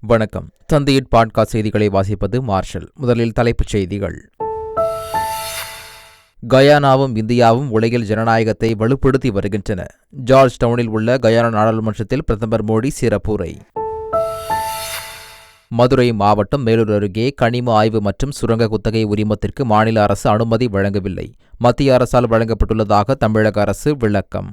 வணக்கம். தந்தையின் பாட்காஸ்ட் செய்திகளை வாசிப்பது மார்ஷல். முதலில் தலைப்புச் செய்திகள். கயானாவும் இந்தியாவும் உலகில் ஜனநாயகத்தை வலுப்படுத்தி வருகின்றன. ஜார்ஜ் டவுனில் உள்ள கயானா நாடாளுமன்றத்தில் பிரதமர் மோடி சிறப்புரை. மதுரை மாவட்டம் மேலூர் அருகே கனிம ஆய்வு மற்றும் சுரங்க குத்தகை உரிமத்திற்கு மாநில அரசு அனுமதி வழங்கவில்லை. மத்திய அரசால் வழங்கப்பட்டுள்ளதாக தமிழக அரசு விளக்கம்.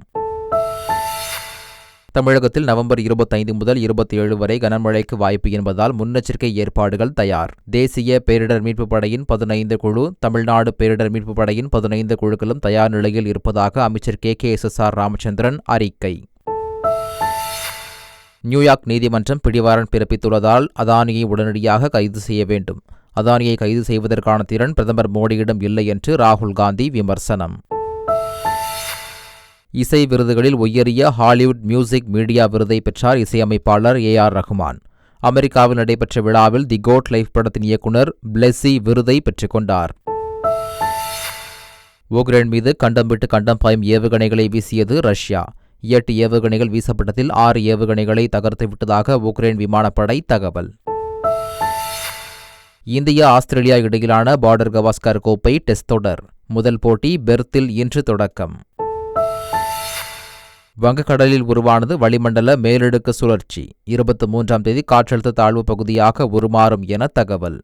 தமிழகத்தில் நவம்பர் 25 முதல் 27 வரை கனமழைக்கு வாய்ப்பு என்பதால் முன்னெச்சரிக்கை ஏற்பாடுகள் தயார். தேசிய பேரிடர் மீட்புப் படையின் 15 குழு, தமிழ்நாடு பேரிடர் மீட்புப் படையின் 15 குழுக்களும் தயார் நிலையில் இருப்பதாக அமைச்சர் KKSSR ராமச்சந்திரன் அறிக்கை. நியூயார்க் நீதிமன்றம் பிடிவாரண்ட் பிறப்பித்துள்ளதால் அதானியை உடனடியாக கைது செய்ய வேண்டும். அதானியை கைது செய்வதற்கான திறன் பிரதமர் மோடியிடம் இல்லை என்று ராகுல் காந்தி விமர்சனம். இசை விருதுகளில் உயரிய ஹாலிவுட் மியூசிக் மீடியா விருதை பெற்றார் இசையமைப்பாளர் AR ரஹ்மான். அமெரிக்காவில் நடைபெற்ற விழாவில் தி கோட் லைஃப் படத்தின் இயக்குநர் பிளெஸி விருதை பெற்றுக் கொண்டார். உக்ரைன் மீது கண்டம் விட்டு கண்டம் பாயும் ஏவுகணைகளை வீசியது ரஷ்யா. 8 ஏவுகணைகள் வீசப்பட்டதில் 6 ஏவுகணைகளை தகர்த்துவிட்டதாக உக்ரைன் விமானப்படை தகவல். இந்தியா ஆஸ்திரேலியா இடையிலான பார்டர் கவாஸ்கர் கோப்பை டெஸ்ட் தொடர் முதல் போட்டி பெர்த்தில் இன்று தொடக்கம். வங்கக்கடலில் உருவானது வளிமண்டல மேலடுக்கு சுழற்சி. 23ஆம் தேதி காற்றழுத்த தாழ்வு பகுதியாக உருமாறும் என தகவல்.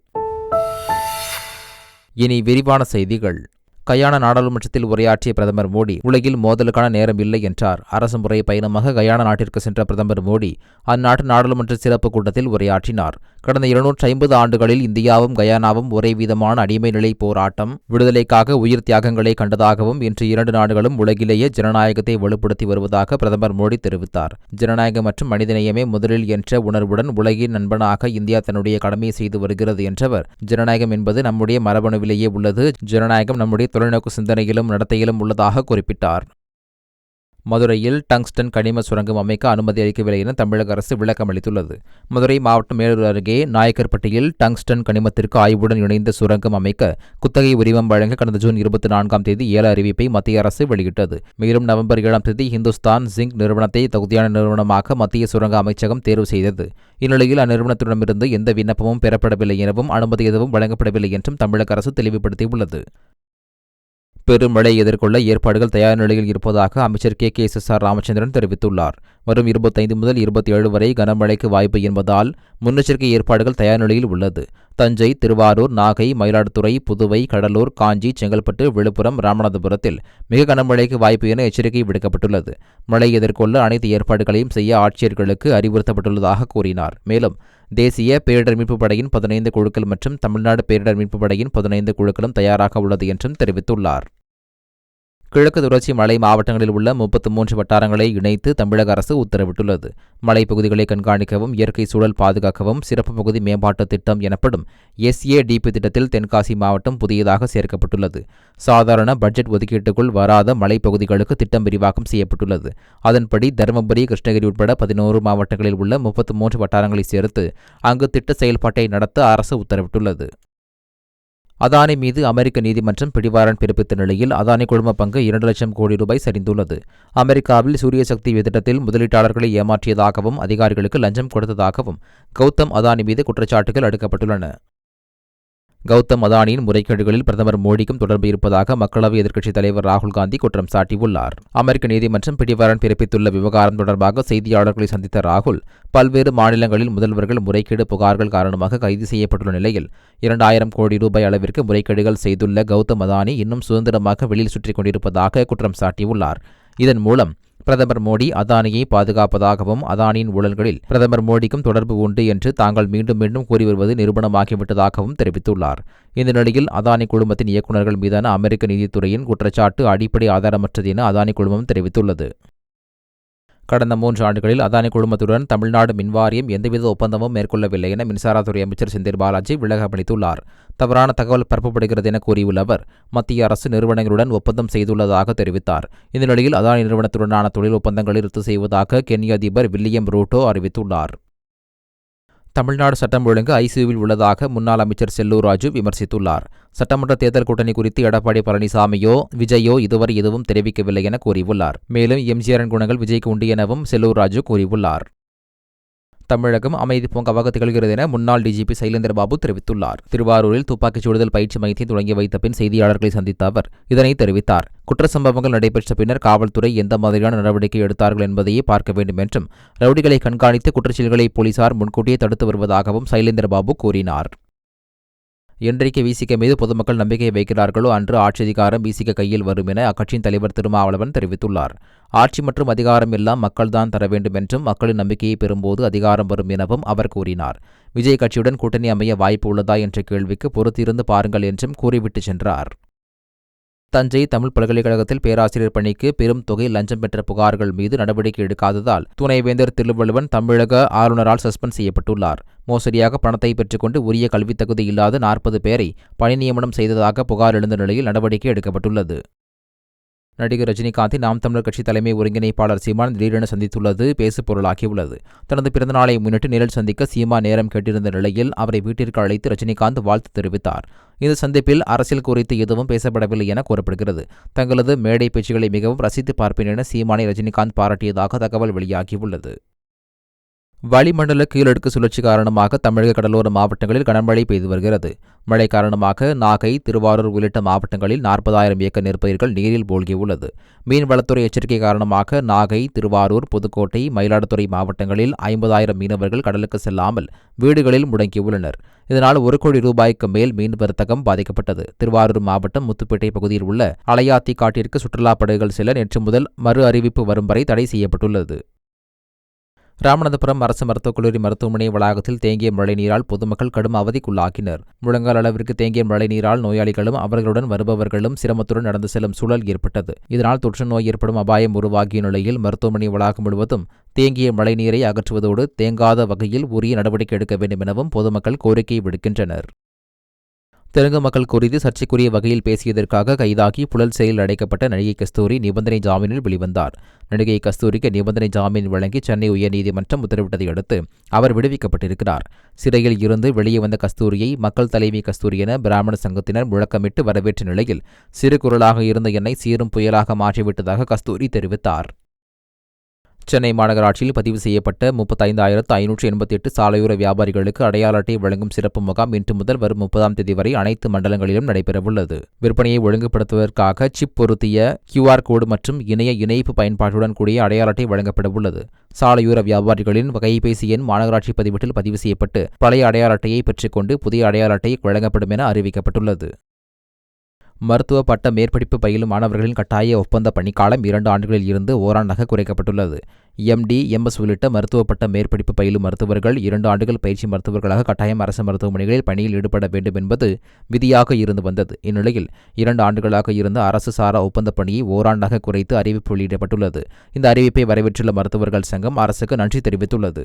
இனி விரிவான செய்திகள். கயானா நாடாளுமன்றத்தில் உரையாற்றிய பிரதமர் மோடி உலகில் மோதலுக்கான நேரம் இல்லை என்றார். அரசுமுறை பயணமாக கயானா நாட்டிற்கு சென்ற பிரதமர் மோடி அந்நாட்டு நாடாளுமன்ற சிறப்பு கூட்டத்தில் உரையாற்றினார். கடந்த 250 ஆண்டுகளில் இந்தியாவும் கயானாவும் ஒரே விதமான அடிமை நிலை போராட்டம், விடுதலைக்காக உயிர் தியாகங்களை கண்டதாகவும் இன்று 2 நாடுகளும் உலகிலேயே ஜனநாயகத்தை வலுப்படுத்தி வருவதாக பிரதமர் மோடி தெரிவித்தார். ஜனநாயகம் மற்றும் மனிதநேயமே முதலில் என்ற உணர்வுடன் உலகின் நண்பனாக இந்தியா தன்னுடைய கடமையை செய்து வருகிறது என்றவர், ஜனநாயகம் என்பது நம்முடைய மரபணுவிலேயே உள்ளது. ஜனநாயகம் நம்முடைய தொலைநோக்கு சிந்தனையிலும் நடத்தையிலும் உள்ளதாக குறிப்பிட்டார். மதுரையில் டங்ஸ்டன் கனிம சுரங்கம் அமைக்க அனுமதி அளிக்கவில்லை என தமிழக அரசு விளக்கம் அளித்துள்ளது. மதுரை மாவட்டம் மேலூர் அருகே நாயக்கர்பட்டியில் டங்ஸ்டன் கனிமத்திற்கு ஆய்வுடன் இணைந்த சுரங்கம் அமைக்க குத்தகை உரிமம் வழங்க கடந்த ஜூன் 24ஆம் தேதி 7 அறிவிப்பை மத்திய அரசு வெளியிட்டது. மேலும் நவம்பர் 7ஆம் தேதி ஹிந்துஸ்தான் ஜிங்க் நிறுவனத்தை தகுதியான நிறுவனமாக மத்திய சுரங்க அமைச்சகம் தேர்வு செய்தது. இந்நிலையில் அந்நிறுவனத்திடமிருந்து எந்த விண்ணப்பமும் பெறப்படவில்லை எனவும் அனுமதி எதுவும் வழங்கப்படவில்லை என்றும் தமிழக அரசு தெளிவுபடுத்தியுள்ளது. பெருமழை எதிர்கொள்ள ஏற்பாடுகள் தயார் நிலையில் இருப்பதாக அமைச்சர் KKSSR ராமச்சந்திரன் தெரிவித்துள்ளார். வரும் 25 முதல் 27 வரை கனமழைக்கு வாய்ப்பு என்பதால் முன்னெச்சரிக்கை ஏற்பாடுகள் தயார் நிலையில் உள்ளது. தஞ்சை, திருவாரூர், நாகை, மயிலாடுதுறை, புதுவை, கடலூர், காஞ்சி, செங்கல்பட்டு, விழுப்புரம், ராமநாதபுரத்தில் மிக கனமழைக்கு வாய்ப்பு என எச்சரிக்கை விடுக்கப்பட்டுள்ளது. மழை எதிர்கொள்ள அனைத்து ஏற்பாடுகளையும் செய்ய ஆட்சியர்களுக்கு அறிவுறுத்தப்பட்டுள்ளதாக கூறினார். மேலும் தேசிய பேரிடர் மீட்புப் படையின் 15 குழுக்கள் மற்றும் தமிழ்நாடு பேரிடர் மீட்புப் படையின் 15 குழுக்களும் தயாராக உள்ளது என்றும் தெரிவித்துள்ளார். கிழக்கு தொடர்ச்சி மலை மாவட்டங்களில் உள்ள 33 வட்டாரங்களை இணைத்து தமிழக அரசு உத்தரவிட்டுள்ளது. மலைப்பகுதிகளை கண்காணிக்கவும் இயற்கை சூழல் பாதுகாக்கவும் சிறப்பு பகுதி மேம்பாட்டு திட்டம் எனப்படும் SADP திட்டத்தில் தென்காசி மாவட்டம் புதியதாக சேர்க்கப்பட்டுள்ளது. சாதாரண பட்ஜெட் ஒதுக்கீட்டுக்குள் வராத மலைப்பகுதிகளுக்கு திட்டம் விரிவாக்கம் செய்யப்பட்டுள்ளது. அதன்படி தருமபுரி, கிருஷ்ணகிரி உட்பட 11 மாவட்டங்களில் உள்ள 33 வட்டாரங்களை சேர்த்து அங்கு திட்ட செயல்பாட்டை நடத்த அரசு உத்தரவிட்டுள்ளது. அதானி மீது அமெரிக்க நீதிமன்றம் பிடிவாரண்ட் பிறப்பித்த நிலையில் அதானி குழும பங்கு 2 லட்சம் கோடி ரூபாய் சரிந்துள்ளது. அமெரிக்காவில் சூரிய சக்தி திட்டத்தில் முதலீட்டாளர்களை ஏமாற்றியதாகவும் அதிகாரிகளுக்கு லஞ்சம் கொடுத்ததாகவும் கௌதம் அதானி மீது குற்றச்சாட்டுகள் அடுக்கப்பட்டுள்ளன. கௌதம் அதானியின் முறைகேடுகளில் பிரதமர் மோடிக்கும் தொடர்பு இருப்பதாக மக்களவை எதிர்க்கட்சித் தலைவர் ராகுல் காந்தி குற்றம் சாட்டியுள்ளார். அமெரிக்க நீதிமன்றம் பிடிவாரண்ட் பிறப்பித்துள்ள விவகாரம் தொடர்பாக செய்தியாளர்களை சந்தித்த ராகுல், பல்வேறு மாநிலங்களில் முதல்வர்கள் முறைகேடு புகார்கள் காரணமாக கைது செய்யப்பட்டுள்ள நிலையில் 2000 கோடி ரூபாய் அளவிற்கு முறைகேடுகள் செய்துள்ள கௌதம் அதானி இன்னும் சுதந்திரமாக வெளியில் சுற்றிக் கொண்டிருப்பதாக குற்றம் சாட்டியுள்ளார். இதன் மூலம் பிரதமர் மோடி அதானியை பாதுகாப்பதாகவும் அதானியின் ஊழல்களில் பிரதமர் மோடிக்கும் தொடர்பு உண்டு என்று தாங்கள் மீண்டும் மீண்டும் கூறி வருவது நிரூபணமாகிவிட்டதாகவும் தெரிவித்துள்ளார். இந்த நிலையில் அதானி குழுமத்தின் இயக்குநர்கள் மீதான அமெரிக்க நீதித்துறையின் குற்றச்சாட்டு அடிப்படை ஆதாரமற்றது என அதானி குழுமம் தெரிவித்துள்ளது. கடந்த 3 ஆண்டுகளில் அதானி குழுமத்துடன் தமிழ்நாடு மின்வாரியம் எந்தவித ஒப்பந்தமும் மேற்கொள்ளவில்லை என மின்சாரத்துறை அமைச்சர் செந்தில் பாலாஜி விளக்கமளித்துள்ளார். தவறான தகவல் பரப்பப்படுகிறது என கூறியுள்ள அவர், மத்திய அரசு நிறுவனங்களுடன் ஒப்பந்தம் செய்துள்ளதாக தெரிவித்தார். இந்த நிலையில் அதானி நிறுவனத்துடனான தொழில் ஒப்பந்தங்களை ரத்து செய்வதாக கென்யா அதிபர் வில்லியம் ரூட்டோ அறிவித்துள்ளார். தமிழ்நாடு சட்டம் ஒழுங்கு ஐசியூவில் உள்ளதாக முன்னாள் அமைச்சர் செல்லூர் ராஜு விமர்சித்துள்ளார். சட்டமன்ற தேர்தல் கூட்டணி குறித்து எடப்பாடி பழனிசாமியோ விஜயோ இதுவரை எதுவும் தெரிவிக்கவில்லை என கூறியுள்ளார். மேலும் எம்ஜிஆரின் குணங்கள் விஜய்க்கு உண்டு எனவும் செல்லூர் ராஜு கூறியுள்ளார். தமிழகம் அமைதி பூங்காவாக திகழ்கிறது என முன்னாள் டிஜிபி சைலேந்திரபாபு தெரிவித்துள்ளார். திருவாரூரில் துப்பாக்கிச் சுடுதல் பயிற்சி மையத்தை தொடங்கி வைத்த பின் செய்தியாளர்களை சந்தித்த அவர் இதனை தெரிவித்தார். குற்ற சம்பவங்கள் நடைபெற்ற பின்னர் காவல்துறை எந்த மாதிரியான நடவடிக்கை எடுத்தார்கள் என்பதையே பார்க்க வேண்டும் என்றும், ரவுடிகளை கண்காணித்து குற்றச்செயல்களை போலீசார் முன்கூட்டியே தடுத்து வருவதாகவும் சைலேந்திரபாபு கூறினார். என்றைக்கு விசிக மீது பொதுமக்கள் நம்பிக்கை வைக்கிறார்களோ அன்று ஆட்சி அதிகாரம் விசிக கையில் வரும் என அக்கட்சியின் தலைவர் திருமாவளவன் தெரிவித்துள்ளார். ஆட்சி மற்றும் அதிகாரம் எல்லாம் மக்கள்தான் தர வேண்டும் என்றும், மக்களின் நம்பிக்கையை பெறும்போது அதிகாரம் வரும் எனவும் அவர் கூறினார். விஜய் கட்சியுடன் கூட்டணி அமைய வாய்ப்பு உள்ளதா என்ற கேள்விக்கு பொறுத்திருந்து பாருங்கள் என்றும் கூறிவிட்டு சென்றார். தஞ்சை தமிழ் பல்கலைக்கழகத்தில் பேராசிரியர் பணிக்கு பெரும் தொகை லஞ்சம் பெற்ற புகார்கள் மீது நடவடிக்கை எடுக்காததால் துணைவேந்தர் திருவள்ளுவன் தமிழக ஆளுநரால் சஸ்பெண்ட் செய்யப்பட்டுள்ளார். மோசடியாக பணத்தை பெற்றுக்கொண்டு உரிய கல்வித் தகுதி இல்லாத 40 பேரை பணி நியமனம் செய்ததாக புகார் எழுந்த நிலையில் நடவடிக்கை எடுக்கப்பட்டுள்ளது. நடிகர் ரஜினிகாந்தை நாம் தமிழர் கட்சி தலைமை ஒருங்கிணைப்பாளர் சீமான் திடீரென சந்தித்துள்ளது பேசுபொருளாகியுள்ளது. தனது பிறந்தநாளை முன்னிட்டு நேரில் சந்திக்க சீமான் நேரம் கேட்டிருந்த நிலையில் அவரை வீட்டிற்கு அழைத்து ரஜினிகாந்த் வாழ்த்து தெரிவித்தார். இந்த சந்திப்பில் அரசியல் குறித்து எதுவும் பேசப்படவில்லை என கூறப்படுகிறது. தங்களது மேடை பேச்சுகளை மிகவும் ரசித்து பார்ப்பேன் என சீமானை ரஜினிகாந்த் பாராட்டியதாக தகவல் வெளியாகியுள்ளது. வளிமண்டல கீழடுக்கு சுழற்சி காரணமாக தமிழக கடலோர மாவட்டங்களில் கனமழை பெய்து வருகிறது. மழை காரணமாக நாகை, திருவாரூர் உள்ளிட்ட மாவட்டங்களில் 40,000 ஏக்கர் நெற்பயிர்கள் நீரில் மூழ்கியுள்ளது. மீன்வளத்துறை எச்சரிக்கை காரணமாக நாகை, திருவாரூர், புதுக்கோட்டை, மயிலாடுதுறை மாவட்டங்களில் 50,000 மீனவர்கள் கடலுக்கு செல்லாமல் வீடுகளில் முடங்கியுள்ளனர். இதனால் 1 கோடி ரூபாய்க்கு மேல் மீன் வர்த்தகம் பாதிக்கப்பட்டது. திருவாரூர் மாவட்டம் முத்துப்பேட்டை பகுதியில் உள்ள அலையாத்தி காட்டிற்கு சுற்றுலா படகுகள் செல்ல நேற்று முதல் மறு அறிவிப்பு வரும் வரை தடை செய்யப்பட்டுள்ளது. ராமநாதபுரம் அரசு மருத்துவக் கல்லூரி மருத்துவமனை வளாகத்தில் தேங்கிய மழைநீரால் பொதுமக்கள் கடும் அவதிக்குள்ளாகினர். முழங்கால் அளவிற்கு தேங்கிய மழைநீரால் நோயாளிகளும் அவர்களுடன் வருபவர்களும் சிரமத்துடன் நடந்து செல்லும் சூழல் ஏற்பட்டது. இதனால் தொற்று நோய் ஏற்படும் அபாயம் உருவாகிய நிலையில் மருத்துவமனை வளாகம் முழுவதும் தேங்கிய மழைநீரை அகற்றுவதோடு தேங்காத வகையில் உரிய நடவடிக்கை எடுக்க வேண்டும் எனவும் பொதுமக்கள் கோரிக்கை விடுக்கின்றனர். தெலுங்கு மக்கள் குறித்து சர்ச்சைக்குரிய வகையில் பேசியதற்காக கைதாகி புழல் சிறையில் அடைக்கப்பட்ட நடிகை கஸ்தூரி நிபந்தனை ஜாமீனில் வெளிவந்தார். நடிகை கஸ்தூரிக்கு நிபந்தனை ஜாமீன் வழங்கி சென்னை உயர்நீதிமன்றம் உத்தரவிட்டதை அடுத்து அவர் விடுவிக்கப்பட்டிருக்கிறார். சிறையில் இருந்து வெளியே வந்த கஸ்தூரியை மக்கள் தலைவி கஸ்தூரி என பிராமண சங்கத்தினர் முழக்கமிட்டு வரவேற்ற நிலையில் சிறு குரலாக இருந்த என்னை சீரும் புயலாக மாற்றிவிட்டதாக கஸ்தூரி தெரிவித்தார். சென்னை மாநகராட்சியில் பதிவு செய்யப்பட்ட 35,588 சாலையோர வியாபாரிகளுக்கு அடையாள அட்டை வழங்கும் சிறப்பு முகாம் இன்று முதல் வரும் 30ஆம் தேதி வரை அனைத்து மண்டலங்களிலும் நடைபெறவுள்ளது. விற்பனையை ஒழுங்குபடுத்துவதற்காக சிப் பொருத்திய QR கோடு மற்றும் இணைய இணைப்பு பயன்பாட்டுடன் கூடிய அடையாள அட்டை வழங்கப்படவுள்ளது. சாலையோர வியாபாரிகளின் கைபேசி எண் மாநகராட்சி பதிவேட்டில் பதிவு செய்யப்பட்டு பழைய அடையாள அட்டையை பெற்றுக்கொண்டு புதிய அடையாள அட்டை வழங்கப்படும் என அறிவிக்கப்பட்டுள்ளது. மருத்துவ பட்ட மேற்படிப்பு பயிலும் மாணவர்களின் கட்டாய ஒப்பந்த பணிக்காலம் 2 ஆண்டுகளில் இருந்து ஓராண்டாக குறைக்கப்பட்டுள்ளது. MD, MS உள்ளிட்ட மருத்துவ பட்ட மேற்படிப்பு பயிலும் மருத்துவர்கள் 2 ஆண்டுகள் பயிற்சி மருத்துவர்களாக கட்டாயம் அரசு மருத்துவமனைகளில் பணியில் ஈடுபட வேண்டும் என்பது விதியாக இருந்து வந்தது. இந்நிலையில் 2 ஆண்டுகளாக இருந்த அரசு சாரா ஒப்பந்த பணியை ஓராண்டாக குறைத்து அறிவிப்பு வெளியிடப்பட்டுள்ளது. இந்த அறிவிப்பை வரவேற்றுள்ள மருத்துவர்கள் சங்கம் அரசுக்கு நன்றி தெரிவித்துள்ளது.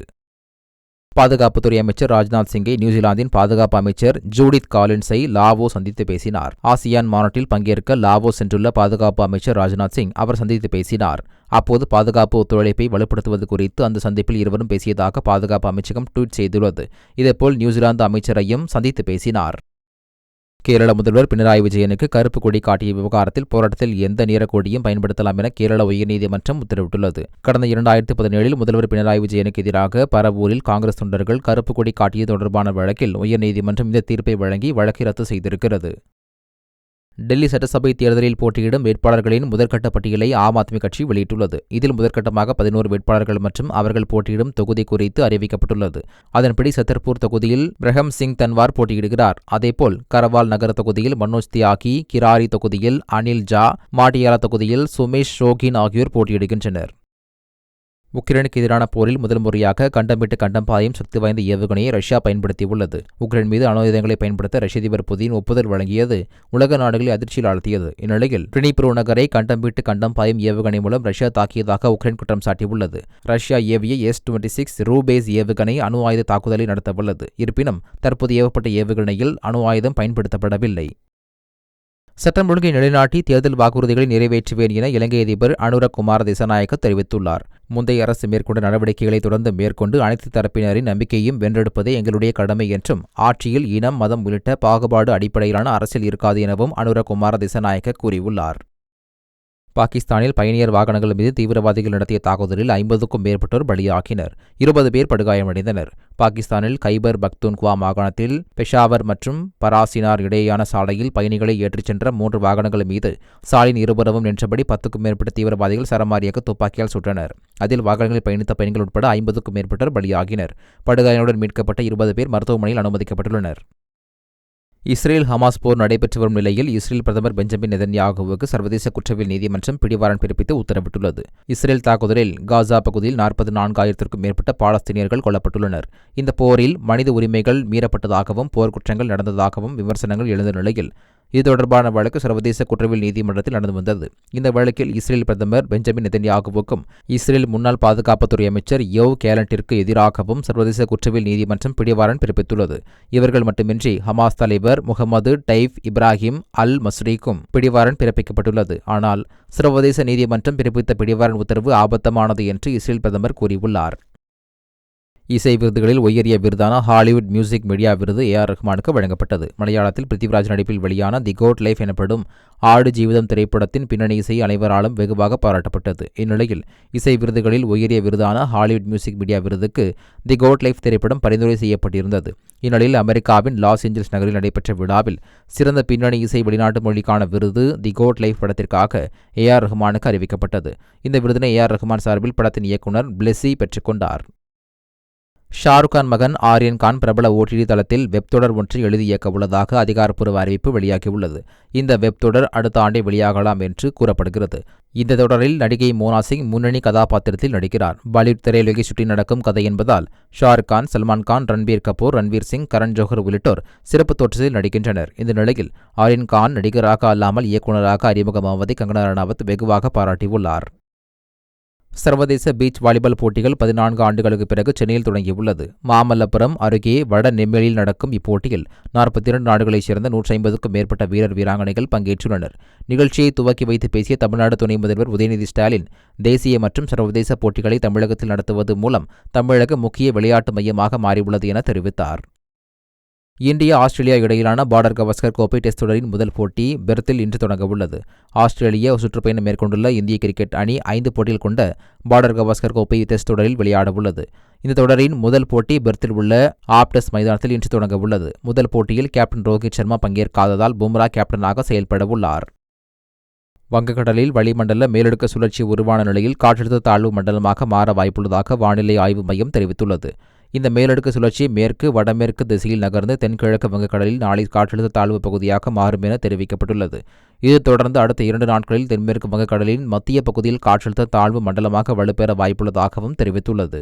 பாதுகாப்புத்துறை அமைச்சர் ராஜ்நாத் சிங்கை நியூசிலாந்தின் பாதுகாப்பு அமைச்சர் ஜூடித் காலின்ஸை லாவோ சந்தித்து பேசினார். ஆசியான் மாநாட்டில் பங்கேற்க லாவோ சென்றுள்ள பாதுகாப்பு அமைச்சர் ராஜ்நாத் சிங் அவர் சந்தித்து பேசினார். அப்போது பாதுகாப்பு ஒத்துழைப்பை வலுப்படுத்துவது குறித்து அந்த சந்திப்பில் இருவரும் பேசியதாக பாதுகாப்பு அமைச்சகம் ட்வீட் செய்துள்ளது. இதேபோல் நியூசிலாந்து அமைச்சரையும் சந்தித்து பேசினார். கேரள முதல்வர் பினராயி விஜயனுக்கு கருப்பு கொடி காட்டிய விவகாரத்தில் போராட்டத்தில் எந்த நிறக்கொடியும் பயன்படுத்தலாம் என கேரள உயர்நீதிமன்றம் உத்தரவிட்டுள்ளது. கடந்த 2017 முதல்வர் பினராயி விஜயனுக்கு எதிராக பரவூரில் காங்கிரஸ் தொண்டர்கள் கருப்பு கொடி காட்டியது தொடர்பான வழக்கில் உயர்நீதிமன்றம் இந்த தீர்ப்பை வழங்கி வழக்கை ரத்து செய்திருக்கிறது. டெல்லி சட்டசபை தேர்தலில் போட்டியிடும் வேட்பாளர்களின் முதற்கட்ட பட்டியலை ஆம் ஆத்மி கட்சி வெளியிட்டுள்ளது. இதில் முதற்கட்டமாக 11 வேட்பாளர்கள் மற்றும் அவர்கள் போட்டியிடும் தொகுதி குறித்து அறிவிக்கப்பட்டுள்ளது. அதன்படி சத்தர்பூர் தொகுதியில் பிரஹம் சிங் தன்வார் போட்டியிடுகிறார். அதேபோல் கரவால் நகர தொகுதியில் மனோஜ் தியாகி, கிராரி தொகுதியில் அனில் ஜா, மாட்டியாலா தொகுதியில் சுமேஷ் ஷோகின் ஆகியோர் போட்டியிடுகின்றனர். உக்ரைனுக்கு எதிரான போரில் முதல் முறையாக கண்டம் விட்டு கண்டம் பாயும் சக்தி வாய்ந்த ஏவுகணையை ரஷ்யா பயன்படுத்தியுள்ளது. உக்ரைன் மீது அணு ஆயுதங்களை பயன்படுத்த ரஷ்ய அதிபர் புதின் ஒப்புதல் வழங்கியது உலக நாடுகளை அதிர்ச்சியில் ஆழ்த்தியது. இந்நிலையில் டினிப்ரோ நகரை கண்டம் விட்டு கண்டம் பாயும் ஏவுகணை மூலம் ரஷ்யா தாக்கியதாக உக்ரைன் குற்றம் சாட்டியுள்ளது. ரஷ்யா ஏவிய S-26 ரூபேஸ் ஏவுகணை அணு ஆயுத தாக்குதலை நடத்தவுள்ளது. இருப்பினும் தற்போது ஏவப்பட்ட ஏவுகணையில் அணு ஆயுதம் பயன்படுத்தப்படவில்லை. சட்டம் ஒழுங்கை நிலைநாட்டி தேர்தல் வாக்குறுதிகளை நிறைவேற்றுவேன் என இலங்கை அதிபர் அனுர குமார திசாநாயக்க தெரிவித்துள்ளார். முந்தைய அரசு மேற்கொண்ட நடவடிக்கைகளை தொடர்ந்து மேற்கொண்டு அனைத்து தரப்பினரின் நம்பிக்கையும் வென்றெடுப்பதே எங்களுடைய கடமை என்றும், ஆட்சியில் இனம், மதம் உள்ளிட்ட பாகுபாடு அடிப்படையிலான அரசியல் இருக்காது எனவும் அனுர குமார திசாநாயக்க கூறியுள்ளார். பாகிஸ்தானில் பயணியர் வாகனங்கள் மீது தீவிரவாதிகள் நடத்திய தாக்குதலில் 50க்கும் மேற்பட்டோர் பலியாகினர். 20 பேர் படுகாயமடைந்தனர். பாகிஸ்தானில் கைபர் பக்துன்குவா மாகாணத்தில் பெஷாவர் மற்றும் பராசினார் இடையேயான சாலையில் பயணிகளை ஏற்றிச் சென்ற 3 வாகனங்கள் மீது சாலையின் இருபுறமும் நின்றபடி 10க்கும் மேற்பட்ட தீவிரவாதிகள் சரமாரியாக துப்பாக்கியால் சுட்டனர். அதில் வாகனங்களில் பயணித்த பயணிகள் உட்பட 50க்கும் மேற்பட்டோர் பலியாகினர். படுகாயங்களுடன் மீட்கப்பட்ட 20 பேர் மருத்துவமனையில் அனுமதிக்கப்பட்டுள்ளனர். இஸ்ரேல் ஹமாஸ் போர் நடைபெற்று வரும் நிலையில் இஸ்ரேல் பிரதமர் பெஞ்சமின் நெதன்யாகுவுக்கு சர்வதேச குற்றவியல் நீதிமன்றம் பிடிவாரண்ட் பிறப்பித்து உத்தரவிட்டுள்ளது. இஸ்ரேல் தாக்குதலில் காசா பகுதியில் 44,000க்கும் மேற்பட்ட பாலஸ்தீனியர்கள் கொல்லப்பட்டுள்ளனர். இந்த போரில் மனித உரிமைகள் மீறப்பட்டதாகவும் போர்க்குற்றங்கள் நடந்ததாகவும் விமர்சனங்கள் எழுந்த நிலையில் இது தொடர்பான வழக்கு சர்வதேச குற்றவியல் நீதிமன்றத்தில் நடந்து வந்தது. இந்த வழக்கில் இஸ்ரேல் பிரதமர் பெஞ்சமின் நெதன்யாகுவுக்கும் இஸ்ரேல் முன்னாள் பாதுகாப்புத்துறை அமைச்சர் யோவ் கேலண்டிற்கு எதிராகவும் சர்வதேச குற்றவியல் நீதிமன்றம் பிடிவாரண்ட் பிறப்பித்துள்ளது. இவர்கள் மட்டுமின்றி ஹமாஸ் தலைவர் முகமது டைஃப் இப்ராஹிம் அல் மஸ்ரிக்கும் பிடிவாரண்ட் பிறப்பிக்கப்பட்டுள்ளது. ஆனால் சர்வதேச நீதிமன்றம் பிறப்பித்த பிடிவாரண்ட் உத்தரவு ஆபத்தமானது என்று இஸ்ரேல் பிரதமர் கூறியுள்ளார். இசை விருதுகளில் உயரிய விருதான ஹாலிவுட் மியூசிக் மீடியா விருது ஏஆர் ரஹ்மானுக்கு வழங்கப்பட்டது. மலையாளத்தில் பிருத்திவிராஜ் நடிப்பில் வெளியான தி கோட் லைஃப் எனப்படும் ஆடு ஜீவிதம் திரைப்படத்தின் பின்னணி இசை அனைவராலும் வெகுவாக பாராட்டப்பட்டது. இந்நிலையில் இசை விருதுகளில் உயரிய விருதான ஹாலிவுட் மியூசிக் மீடியா விருதுக்கு தி கோட் லைஃப் திரைப்படம் பரிந்துரை செய்யப்பட்டிருந்தது. இந்நிலையில் அமெரிக்காவின் லாஸ் ஏஞ்சல்ஸ் நகரில் நடைபெற்ற விழாவில் சிறந்த பின்னணி இசை வெளிநாட்டு மொழிக்கான விருது தி கோட் லைஃப் படத்திற்காக ஏஆர் ரஹ்மானுக்கு அறிவிக்கப்பட்டது. இந்த விருதினை ஏஆர் ரஹ்மான் சார்பில் படத்தின் இயக்குநர் பிளெஸி பெற்றுக்கொண்டார். ஷாருக் கான் மகன் ஆரியன் கான் பிரபல OTT தளத்தில் வெப் தொடர் ஒன்றை எழுதி இயக்க உள்ளதாக அதிகாரப்பூர்வ அறிவிப்பு வெளியாகியுள்ளது. இந்த வெப் தொடர் அடுத்த ஆண்டே வெளியாகலாம் என்று கூறப்படுகிறது. இந்த தொடரில் நடிகை மோனா சிங் முன்னணி கதாபாத்திரத்தில் நடிக்கிறார். பாலிவுட் திரையுலகை சுற்றி நடக்கும் கதை என்பதால் ஷாருக் கான், சல்மான் கான், ரன்பீர் கபூர், ரன்வீர் சிங், கரண் ஜோஹர் உள்ளிட்டோர் சிறப்பு தோற்றத்தில் நடிக்கின்றனர். இந்த நிலையில் ஆரியன் கான் நடிகராக அல்லாமல் இயக்குநராக அறிமுகமாவதை கங்கனா ரனாவத் வெகுவாக பாராட்டியுள்ளார். சர்வதேச பீச் வாலிபால் போட்டிகள் 14 ஆண்டுகளுக்கு பிறகு சென்னையில் தொடங்கியுள்ளது. மாமல்லபுரம் அருகே வட நெம்மேலியில் நடக்கும் இப்போட்டியில் 42 நாடுகளைச் சேர்ந்த 150க்கும் மேற்பட்ட வீரர் வீராங்கனைகள் பங்கேற்றுள்ளனர். நிகழ்ச்சியை துவக்கி வைத்து பேசிய தமிழ்நாடு துணை முதல்வர் உதயநிதி ஸ்டாலின், தேசிய மற்றும் சர்வதேச போட்டிகளை தமிழகத்தில் நடத்துவது மூலம் தமிழக முக்கிய விளையாட்டு மையமாக மாறியுள்ளது என தெரிவித்தார். இந்தியா ஆஸ்திரேலியா இடையிலான பார்டர் கவாஸ்கர் கோப்பை டெஸ்ட் தொடரின் முதல் போட்டி பெர்த்தில் இன்று தொடங்கவுள்ளது. ஆஸ்திரேலிய சுற்றுப்பயணம் மேற்கொண்டுள்ள இந்திய கிரிக்கெட் அணி 5 போட்டிகள் கொண்ட பார்டர் கவாஸ்கர் கோப்பை டெஸ்ட் தொடரில் விளையாடவுள்ளது. இந்த தொடரின் முதல் போட்டி பெர்த்தில் உள்ள ஆப்டஸ் மைதானத்தில் இன்று தொடங்கவுள்ளது. முதல் போட்டியில் கேப்டன் ரோஹித் சர்மா பங்கேற்காததால் பும்ரா கேப்டனாக செயல்படவுள்ளார். வங்கக்கடலில் வளிமண்டல மேலடுக்கு சுழற்சி உருவான நிலையில் காற்றழுத்த தாழ்வு மண்டலமாக மாற வாய்ப்புள்ளதாக வானிலை ஆய்வு மையம் தெரிவித்துள்ளது. இந்த மேலடுக்கு சுழற்சி மேற்கு வடமேற்கு திசையில் நகர்ந்து தென்கிழக்கு வங்கக்கடலில் நாளை காற்றழுத்த தாழ்வு பகுதியாக மாறும் என தெரிவிக்கப்பட்டுள்ளது. இது தொடர்ந்து அடுத்த 2 நாட்களில் தென்மேற்கு வங்கக்கடலின் மத்திய பகுதியில் காற்றழுத்த தாழ்வு மண்டலமாக வலுப்பெற வாய்ப்புள்ளதாகவும் தெரிவித்துள்ளது.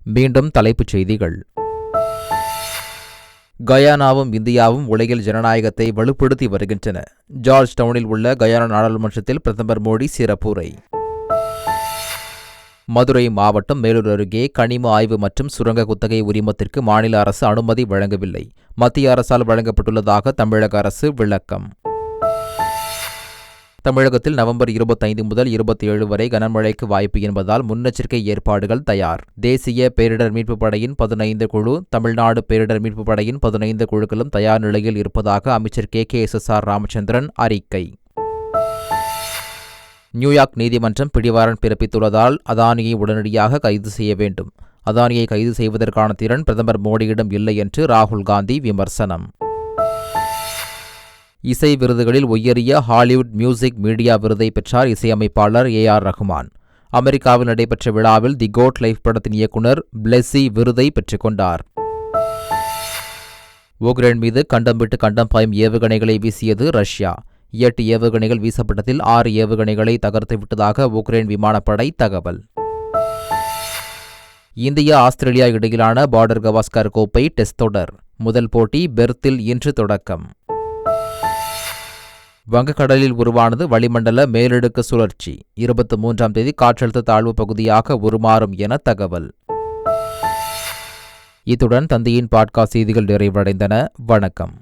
மீண்டும் தலைப்புச் செய்திகள். கயானாவும் இந்தியாவும் உலகில் ஜனநாயகத்தை வலுப்படுத்தி வருகின்றன. ஜார்ஜ் டவுனில் உள்ள கயானா நாடாளுமன்றத்தில் பிரதமர் மோடி சிறப்புரை. மதுரை மாவட்டம் மேலூர் அருகே கனிம ஆய்வு மற்றும் சுரங்க குத்தகை உரிமத்திற்கு மாநில அரசு அனுமதி வழங்கவில்லை. மத்திய அரசால் வழங்கப்பட்டுள்ளதாக தமிழக அரசு விளக்கம். தமிழகத்தில் நவம்பர் 25 முதல் 27 வரை கனமழைக்கு வாய்ப்பு என்பதால் முன்னெச்சரிக்கை ஏற்பாடுகள் தயார். தேசிய பேரிடர் மீட்புப் படையின் 15 குழு, தமிழ்நாடு பேரிடர் மீட்புப் படையின் 15 குழுக்களும் தயார் நிலையில் இருப்பதாக அமைச்சர் KKSSR ராமச்சந்திரன் அறிக்கை. நியூயார்க் நீதிமன்றம் பிடிவாரண்ட் பிறப்பித்துள்ளதால் அதானியை உடனடியாக கைது செய்ய வேண்டும். அதானியை கைது செய்வதற்கான திறன் பிரதமர் மோடியிடம் இல்லை என்று ராகுல் காந்தி விமர்சனம். இசை விருதுகளில் உயரிய ஹாலிவுட் மியூசிக் மீடியா விருதை பெற்றார் இசையமைப்பாளர் AR ரஹ்மான். அமெரிக்காவில் நடைபெற்ற விழாவில் தி கோட் லைஃப் படத்தின் இயக்குநர் பிளெஸி விருதை பெற்றுக்கொண்டார். உக்ரைன் மீது கண்டம் விட்டு கண்டம் பாயும் ஏவுகணைகளை வீசியது ரஷ்யா. 8 ஏவுகணைகள் வீசப்பட்டதில் 6 ஏவுகணைகளை தகர்த்து விட்டதாக உக்ரைன் விமானப்படை தகவல். இந்தியா ஆஸ்திரேலியா இடையிலான பார்டர் கவாஸ்கர் கோப்பை டெஸ்ட் தொடர் முதல் போட்டி பெர்த்தில் இன்று தொடக்கம். வங்கக்கடலில் உருவானது வளிமண்டல மேலடுக்கு சுழற்சி. 23ஆம் தேதி காற்றழுத்த தாழ்வு பகுதியாக உருமாறும் என தகவல். இத்துடன் தந்தையின் பாட்காஸ்ட் செய்திகள் நிறைவடைந்தன. வணக்கம்.